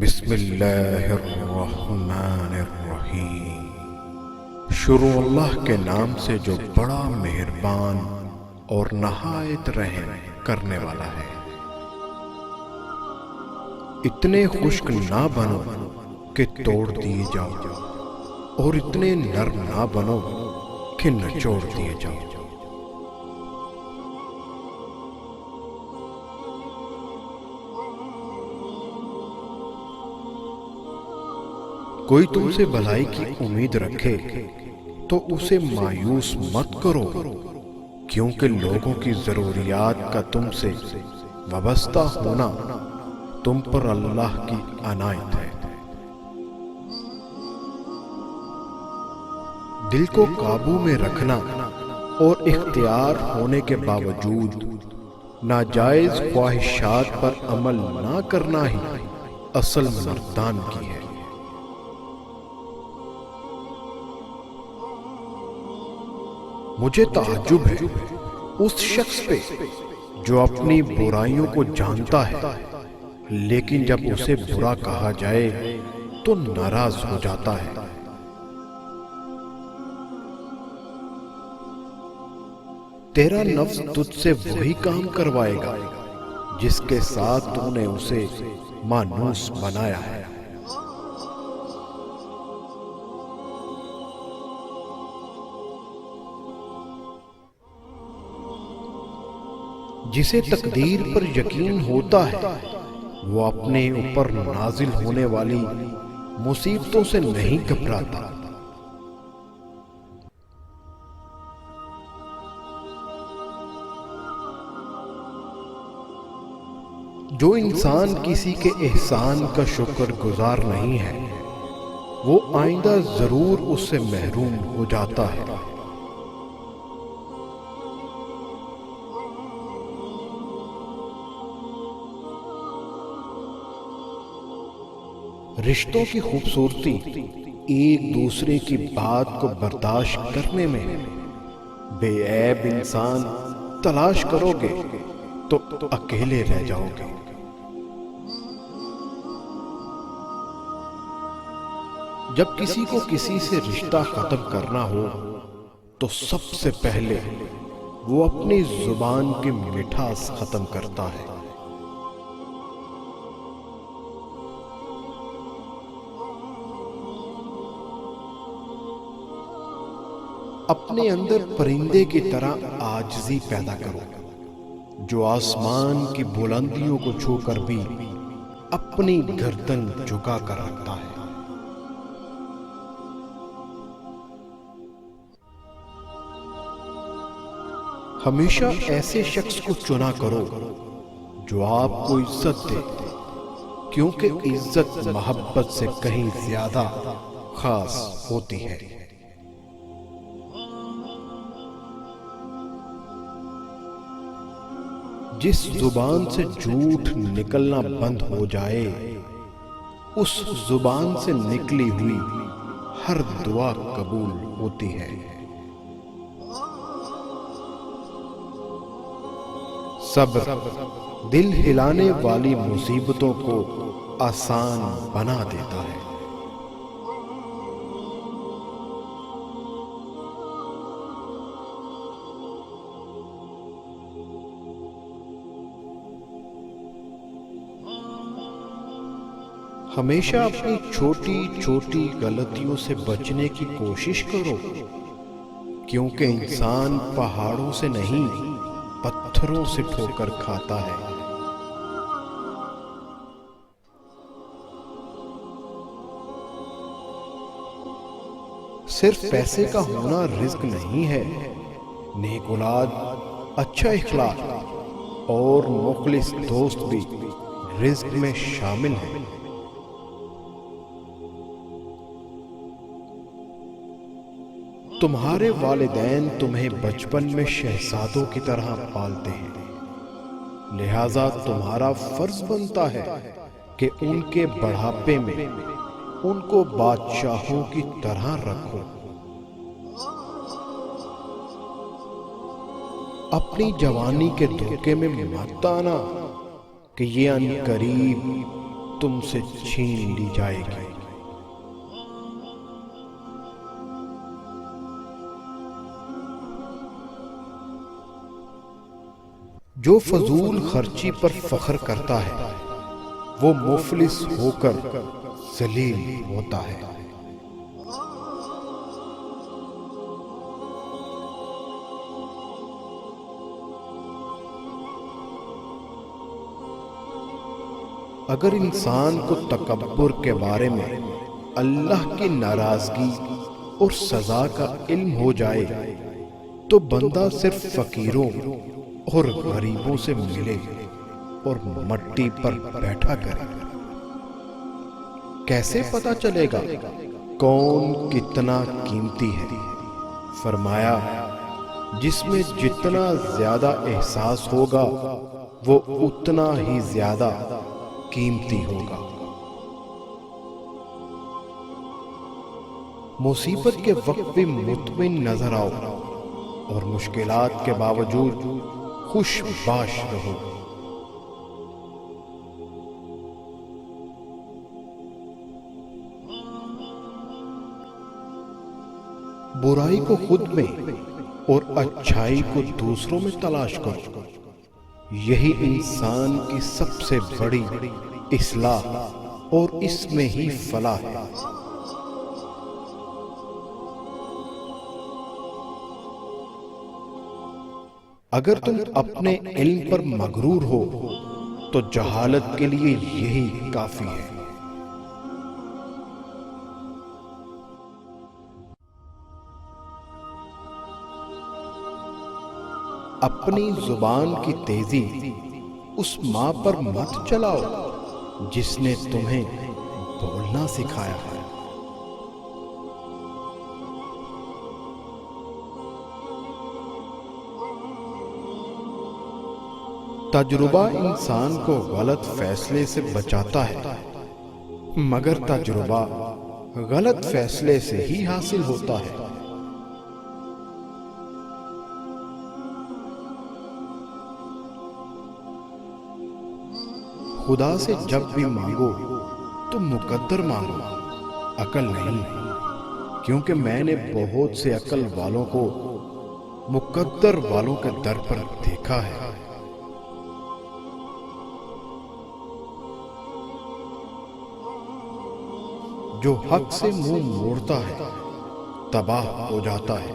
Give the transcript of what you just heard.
بسم اللہ الرحمن الرحیم۔ شروع اللہ کے نام سے جو بڑا مہربان اور نہایت رحم کرنے والا ہے۔ اتنے خشک نہ بنو کہ توڑ دیے جاؤ، اور اتنے نرم نہ بنو کہ نچوڑ دیے جاؤ۔ کوئی تم سے بھلائی کی امید رکھے تو اسے مایوس مت کرو، کیونکہ لوگوں کی ضروریات کا تم سے وابستہ ہونا تم پر اللہ کی عنایت ہے۔ دل کو قابو میں رکھنا اور اختیار ہونے کے باوجود ناجائز خواہشات پر عمل نہ کرنا ہی اصل مردان کی ہے۔ مجھے تعجب ہے اس شخص پہ جو اپنی برائیوں کو جانتا ہے، لیکن جب اسے برا کہا جائے تو ناراض ہو جاتا ہے۔ تیرا نفس تجھ سے وہی کام کروائے گا جس کے ساتھ تو نے اسے مانوس بنایا ہے۔ جسے تقدیر پر یقین ہوتا ہے وہ اپنے اوپر نازل ہونے والی مصیبتوں سے نہیں گھبراتا۔ جو انسان کسی کے احسان کا شکر گزار نہیں ہے وہ آئندہ ضرور اس سے محروم ہو جاتا ہے۔ رشتوں کی خوبصورتی ایک دوسرے کی بات کو برداشت کرنے میں ہے۔ بے عیب انسان تلاش کرو گے تو اکیلے رہ جاؤ گے۔ جب کسی کو کسی سے رشتہ ختم کرنا ہو تو سب سے پہلے وہ اپنی زبان کی مٹھاس ختم کرتا ہے۔ اپنے اندر پرندے کی طرح عاجزی پیدا کرو جو آسمان کی بلندیوں کو چھو کر بھی اپنی گردن جھکا کر رکھتا ہے۔ ہمیشہ ایسے شخص کو چنا کرو جو آپ کو عزت دے، کیونکہ عزت محبت سے کہیں زیادہ خاص ہوتی ہے۔ جس زبان سے جھوٹ نکلنا بند ہو جائے اس زبان سے نکلی ہوئی ہر دعا قبول ہوتی ہے۔ صبر دل ہلانے والی مصیبتوں کو آسان بنا دیتا ہے۔ ہمیشہ اپنی چھوٹی چھوٹی غلطیوں سے بچنے کی کوشش کرو، کیونکہ انسان پہاڑوں سے نہیں پتھروں سے ٹھوکر کھاتا ہے۔ صرف پیسے کا ہونا رزق نہیں ہے، نیک اولاد، اچھا اخلاق اور مخلص دوست بھی رزق میں شامل ہیں۔ تمہارے والدین تمہیں بچپن میں شہزادوں کی طرح پالتے ہیں، لہذا تمہارا فرض بنتا ہے کہ ان کے بڑھاپے میں ان کو بادشاہوں کی طرح رکھو۔ اپنی جوانی کے دھوکے میں مت آنا کہ یہ عنقریب تم سے چھین لی جائے گی۔ جو فضول خرچی پر فخر کرتا ہے وہ مفلس ہو کر ذلیل ہوتا ہے۔ اگر انسان کو تکبر کے بارے میں اللہ کی ناراضگی اور سزا کا علم ہو جائے تو بندہ صرف فقیروں اور غریبوں سے ملے اور مٹی پر بیٹھا کرے۔ کیسے پتا چلے گا کون کتنا قیمتی ہے؟ فرمایا جس میں جتنا زیادہ احساس ہوگا وہ اتنا ہی زیادہ قیمتی ہوگا۔ مصیبت کے وقت بھی مطمئن نظر آؤ اور مشکلات کے باوجود خوش باش رہو۔ برائی کو خود میں اور اچھائی کو دوسروں میں تلاش کرو، یہی انسان کی سب سے بڑی اصلاح اور اس میں ہی فلاح ہے۔ اگر تم اپنے علم پر مغرور ہو تو جہالت کے لیے یہی کافی ہے۔ اپنی زبان کی تیزی اس ماں پر مت چلاؤ جس نے تمہیں بولنا سکھایا ہے۔ تجربہ انسان کو غلط فیصلے سے بچاتا ہے، مگر تجربہ غلط فیصلے سے ہی حاصل ہوتا ہے۔ خدا سے جب بھی مانگو تو مقدر مانگو، عقل نہیں، کیونکہ میں نے بہت سے عقل والوں کو مقدر والوں کے در پر دیکھا ہے۔ جو حق سے منہ موڑتا ہے تباہ ہو جاتا ہے،